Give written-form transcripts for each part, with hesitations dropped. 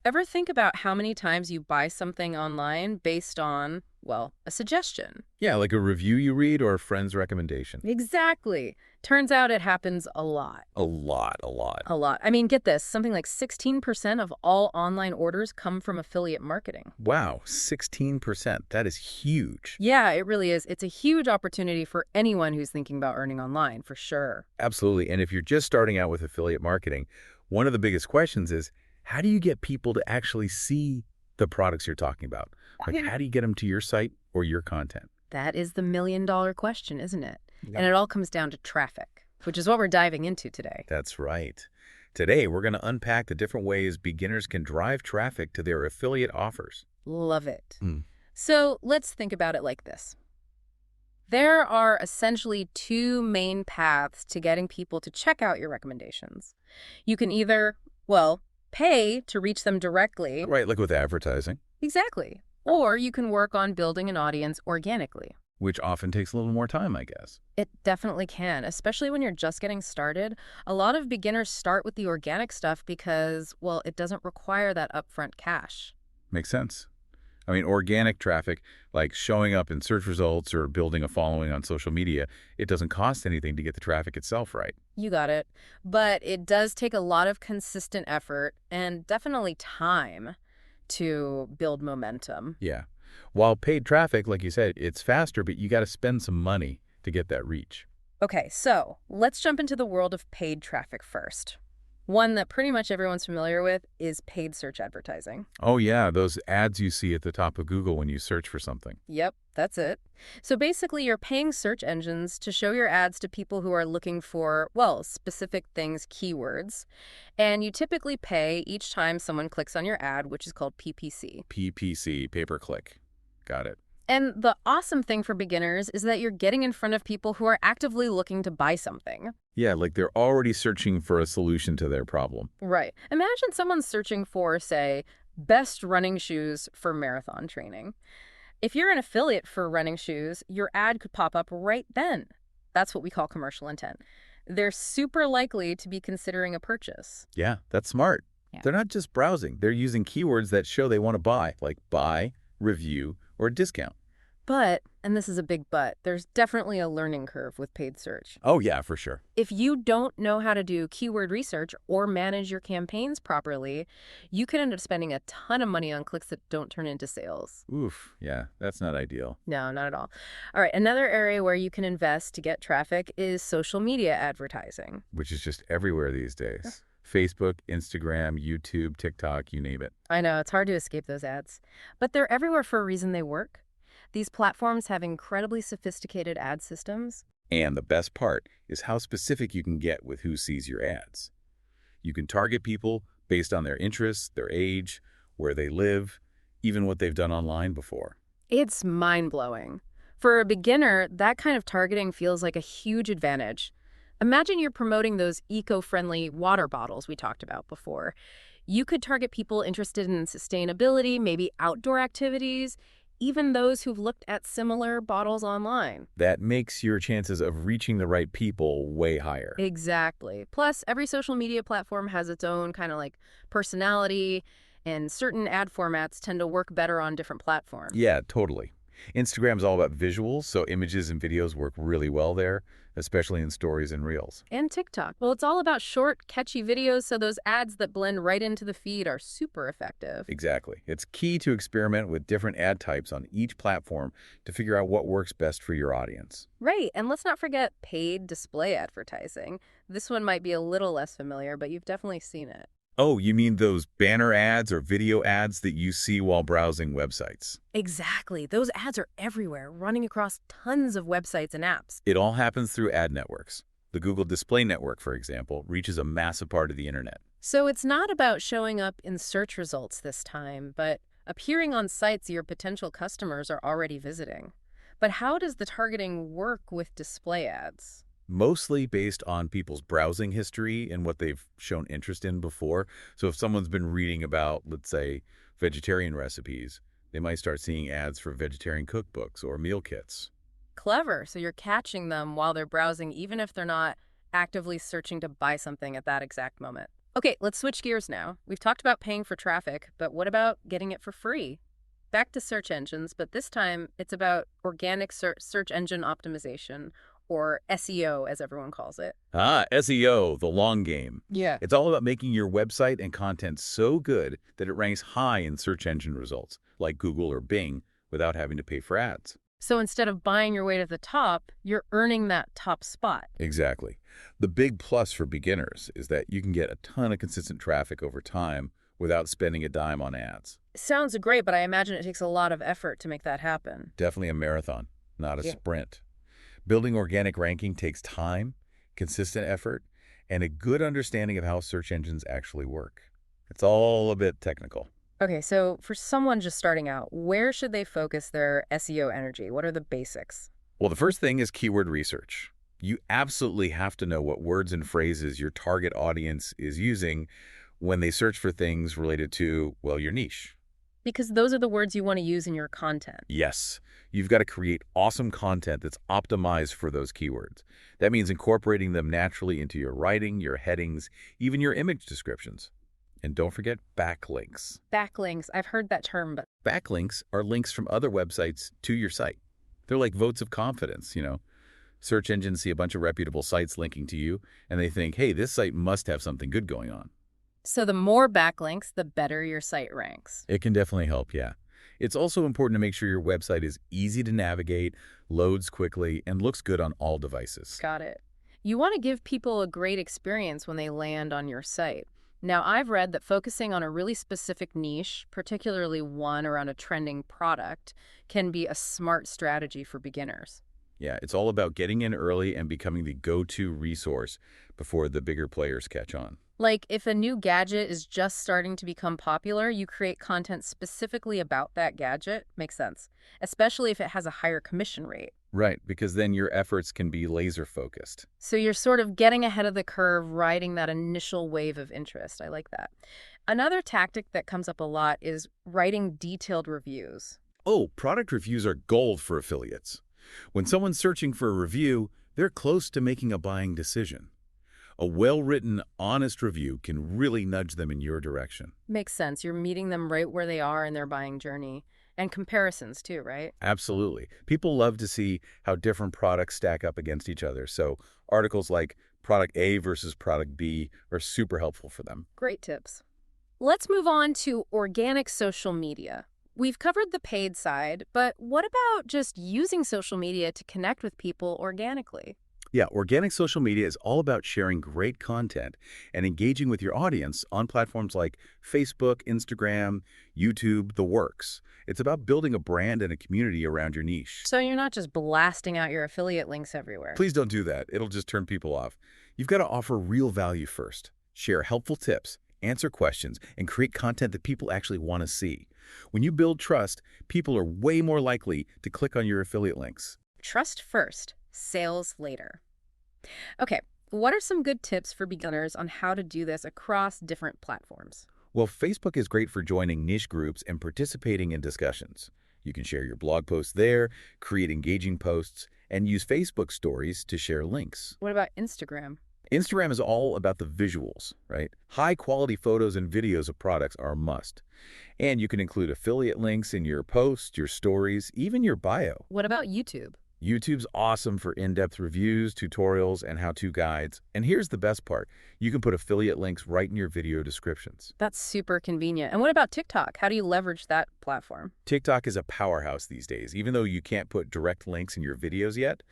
Ever think about how many times you buy something online based on, well, a suggestion? Yeah, like a review you read or a friend's recommendation. Exactly. Turns out it happens a lot. A lot, a lot. A lot. I mean, get this, something like 16% of all online orders come from affiliate marketing. Wow, 16%. That is huge. Yeah, it really is. It's a huge opportunity for anyone who's thinking about earning online, for sure. Absolutely. And if you're just starting out with affiliate marketing, one of the biggest questions is, how do you get people to actually see the products you're talking about? Like, Okay. how do you get them to your site or your content? That is the million-dollar question, isn't it? Yep. And it all comes down to traffic, which is what we're diving into today. That's right. Today, we're going to unpack the different ways beginners can drive traffic to their affiliate offers. Love it. Hmm. So let's think about it like this. There are essentially two main paths to getting people to check out your recommendations. You can either, well, pay to reach them directly. Right, like with advertising, Exactly. Or you can work on building an audience organically. which often takes a little more time, I guess. It definitely can, especially when you're just getting started. A lot of beginners start with the organic stuff because, well, it doesn't require that upfront cash. Makes sense. I mean, organic traffic, like showing up in search results or building a following on social media, it doesn't cost anything to get the traffic itself right. You got it. But it does take a lot of consistent effort and definitely time to build momentum. Yeah. While paid traffic, like you said, it's faster, but you got to spend some money to get that reach. Okay, so let's jump into the world of paid traffic first. One that pretty much everyone's familiar with is paid search advertising. Oh, yeah, those ads you see at the top of Google when you search for something. Yep, that's it. So basically, you're paying search engines to show your ads to people who are looking for, well, specific things, keywords. And you typically pay each time someone clicks on your ad, which is called PPC. PPC, pay per click. Got it. And the awesome thing for beginners is that you're getting in front of people who are actively looking to buy something. Yeah, like they're already searching for a solution to their problem. Right. Imagine someone searching for, say, best running shoes for marathon training. If you're an affiliate for running shoes, your ad could pop up right then. That's what we call commercial intent. They're super likely to be considering a purchase. Yeah, that's smart. Yeah. They're not just browsing. They're using keywords that show they want to buy, like buy, review, or discount. But, and this is a big but, there's definitely a learning curve with paid search. Oh, yeah, for sure. If you don't know how to do keyword research or manage your campaigns properly, you could end up spending a ton of money on clicks that don't turn into sales. Oof, yeah, that's not ideal. No, not at all. All right, another area where you can invest to get traffic is social media advertising. Which is just everywhere these days. Facebook, Instagram, YouTube, TikTok, you name it. I know, it's hard to escape those ads. But they're everywhere for a reason. They work. These platforms have incredibly sophisticated ad systems. And the best part is how specific you can get with who sees your ads. You can target people based on their interests, their age, where they live, even what they've done online before. It's mind-blowing. For a beginner, that kind of targeting feels like a huge advantage. Imagine you're promoting those eco-friendly water bottles we talked about before. You could target people interested in sustainability, maybe outdoor activities, even those who've looked at similar bottles online. That makes your chances of reaching the right people way higher. Exactly. Plus, every social media platform has its own kind of like personality, and certain ad formats tend to work better on different platforms. Yeah, totally. Instagram's all about visuals, so images and videos work really well there, especially in stories and reels. And TikTok. Well, it's all about short, catchy videos, so those ads that blend right into the feed are super effective. Exactly. It's key to experiment with different ad types on each platform to figure out what works best for your audience. Right, and let's not forget paid display advertising. This one might be a little less familiar, but you've definitely seen it. Oh, you mean those banner ads or video ads that you see while browsing websites? Exactly. Those ads are everywhere, running across tons of websites and apps. It all happens through ad networks. The Google Display Network, for example, reaches a massive part of the internet. So it's not about showing up in search results this time, but appearing on sites your potential customers are already visiting. But how does the targeting work with display ads? Mostly based on people's browsing history and what they've shown interest in before. So if someone's been reading about, let's say, vegetarian recipes, they might start seeing ads for vegetarian cookbooks or meal kits. Clever. So you're catching them while they're browsing, even if they're not actively searching to buy something at that exact moment. Okay, let's switch gears now. We've talked about paying for traffic, but what about getting it for free? Back to search engines, but this time it's about organic search engine optimization, or SEO as everyone calls it. SEO, the long game. Yeah. It's all about making your website and content so good that it ranks high in search engine results, like Google or Bing, without having to pay for ads. So instead of buying your way to the top, you're earning that top spot. Exactly. The big plus for beginners is that you can get a ton of consistent traffic over time without spending a dime on ads. Sounds great, but I imagine it takes a lot of effort to make that happen. Definitely a marathon, not a Yeah. sprint. Building organic ranking takes time, consistent effort, and a good understanding of how search engines actually work. It's all a bit technical. Okay, so for someone just starting out, where should they focus their SEO energy? What are the basics? Well, the first thing is keyword research. You absolutely have to know what words and phrases your target audience is using when they search for things related to, well, your niche. Because those are the words you want to use in your content. Yes, you've got to create awesome content that's optimized for those keywords. That means incorporating them naturally into your writing, your headings, even your image descriptions. And don't forget backlinks. Backlinks, I've heard that term, but Backlinks are links from other websites to your site. They're like votes of confidence. Search engines see a bunch of reputable sites linking to you, and they think, hey, this site must have something good going on. so the more backlinks, the better your site ranks. It can definitely help, yeah. It's also important to make sure your website is easy to navigate, loads quickly, and looks good on all devices. Got it. You want to give people a great experience when they land on your site. Now, I've read that focusing on a really specific niche, particularly one around a trending product, can be a smart strategy for beginners. Yeah, it's all about getting in early and becoming the go-to resource before the bigger players catch on. Like, if a new gadget is just starting to become popular, you create content specifically about that gadget. Makes sense. Especially if it has a higher commission rate. Right, because then your efforts can be laser-focused. So you're sort of getting ahead of the curve, riding that initial wave of interest. I like that. Another tactic that comes up a lot is writing detailed reviews. Oh, product reviews are gold for affiliates. When someone's searching for a review, they're close to making a buying decision. A well-written, honest review can really nudge them in your direction. Makes sense. You're meeting them right where they are in their buying journey. And comparisons too, right? Absolutely. People love to see how different products stack up against each other, so articles like product A versus product B are super helpful for them. Great tips. Let's move on to organic social media. We've covered the paid side, but what about just using social media to connect with people organically? Yeah, organic social media is all about sharing great content and engaging with your audience on platforms like Facebook, Instagram, YouTube, the works. It's about building a brand and a community around your niche. So you're not just blasting out your affiliate links everywhere. Please don't do that. It'll just turn people off. You've got to offer real value first. Share helpful tips, answer questions, and create content that people actually want to see. When you build trust, people are way more likely to click on your affiliate links. Trust first, sales later. Okay, what are some good tips for beginners on how to do this across different platforms? Well, Facebook is great for joining niche groups and participating in discussions. You can share your blog posts there, create engaging posts, and use Facebook stories to share links. What about Instagram? Instagram is all about the visuals, right? High-quality photos and videos of products are a must. And you can include affiliate links in your posts, your stories, even your bio. What about YouTube? YouTube's awesome for in-depth reviews, tutorials, and how-to guides. And here's the best part. You can put affiliate links right in your video descriptions. That's super convenient. And what about TikTok? How do you leverage that platform? TikTok is a powerhouse these days. Even though you can't put direct links in your videos yet,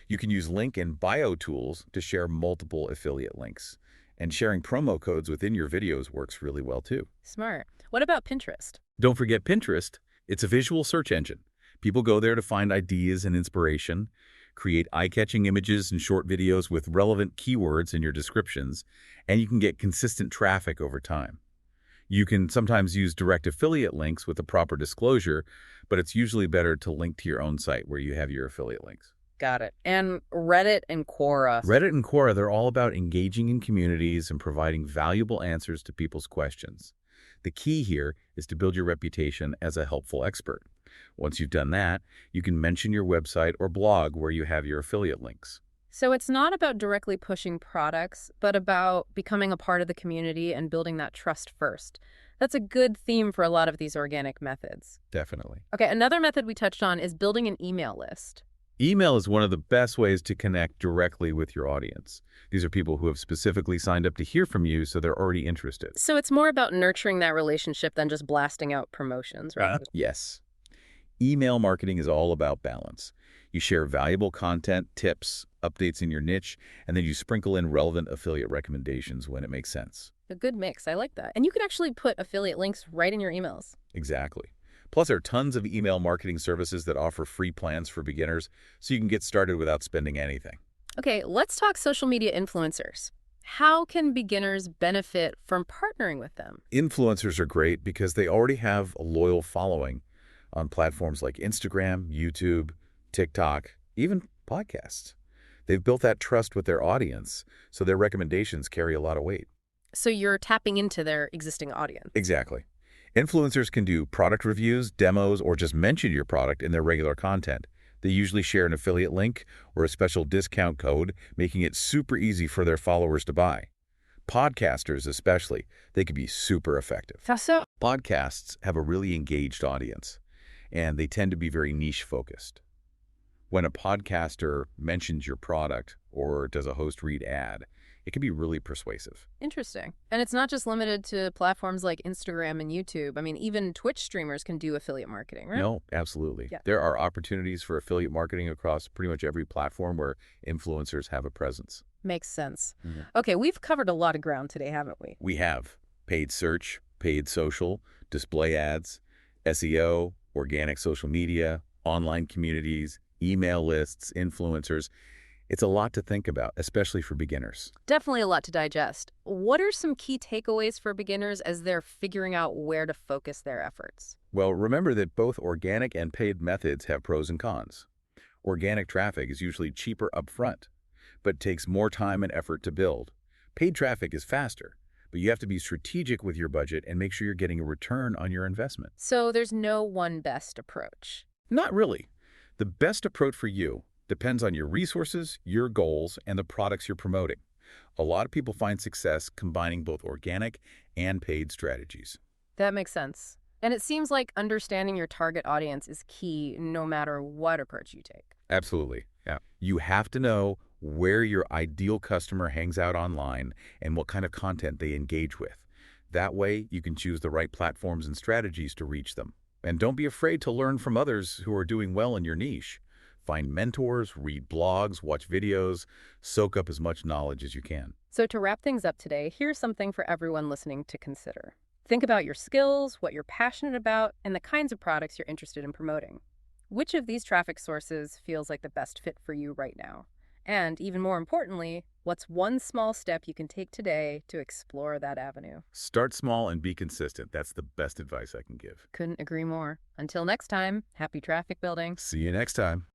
you can use link and bio tools to share multiple affiliate links. And sharing promo codes within your videos works really well too. Smart. What about Pinterest? Don't forget Pinterest. It's a visual search engine. People go there to find ideas and inspiration, create eye-catching images and short videos with relevant keywords in your descriptions, and you can get consistent traffic over time. You can sometimes use direct affiliate links with the proper disclosure, but it's usually better to link to your own site where you have your affiliate links. Got it. And Reddit and Quora. Reddit and Quora, they're all about engaging in communities and providing valuable answers to people's questions. The key here is to build your reputation as a helpful expert. Once you've done that, you can mention your website or blog where you have your affiliate links. So it's not about directly pushing products, but about becoming a part of the community and building that trust first. That's a good theme for a lot of these organic methods. Definitely. Okay, another method we touched on is building an email list. Email is one of the best ways to connect directly with your audience. These are people who have specifically signed up to hear from you, so they're already interested. So it's more about nurturing that relationship than just blasting out promotions, right? Yes. Email marketing is all about balance. You share valuable content, tips, updates in your niche, and then you sprinkle in relevant affiliate recommendations when it makes sense. A good mix. I like that. And you can actually put affiliate links right in your emails. Exactly. Plus, there are tons of email marketing services that offer free plans for beginners, so you can get started without spending anything. Okay, let's talk social media influencers. How can beginners benefit from partnering with them? Influencers are great because they already have a loyal following on platforms like Instagram, YouTube, TikTok, even podcasts. They've built that trust with their audience, so their recommendations carry a lot of weight. So you're tapping into their existing audience. Exactly. Influencers can do product reviews, demos, or just mention your product in their regular content. They usually share an affiliate link or a special discount code, making it super easy for their followers to buy. Podcasters especially, they can be super effective. So Podcasts have a really engaged audience, and they tend to be very niche-focused. When a podcaster mentions your product or does a host read ad, it can be really persuasive. interesting. And it's not just limited to platforms like Instagram and YouTube. I mean, even Twitch streamers can do affiliate marketing, right? No, absolutely. Yeah. There are opportunities for affiliate marketing across pretty much every platform where influencers have a presence. Makes sense. Mhm. Okay, we've covered a lot of ground today, haven't we? We have paid search, paid social, display ads, SEO, organic social media, online communities, email lists, influencers. It's a lot to think about, especially for beginners. Definitely a lot to digest. What are some key takeaways for beginners as they're figuring out where to focus their efforts? Well, remember that both organic and paid methods have pros and cons. Organic traffic is usually cheaper upfront, but takes more time and effort to build. Paid traffic is faster, but you have to be strategic with your budget and make sure you're getting a return on your investment. So there's no one best approach. Not really. The best approach for you depends on your resources, your goals, and the products you're promoting. A lot of people find success combining both organic and paid strategies. That makes sense. And it seems like understanding your target audience is key no matter what approach you take. Absolutely. Yeah. You have to know where your ideal customer hangs out online and what kind of content they engage with. That way, you can choose the right platforms and strategies to reach them. And don't be afraid to learn from others who are doing well in your niche. Find mentors, read blogs, watch videos, soak up as much knowledge as you can. So to wrap things up today, here's something for everyone listening to consider. Think about your skills, what you're passionate about, and the kinds of products you're interested in promoting. Which of these traffic sources feels like the best fit for you right now? And even more importantly, what's one small step you can take today to explore that avenue? Start small and be consistent. That's the best advice I can give. Couldn't agree more. Until next time, happy traffic building. See you next time.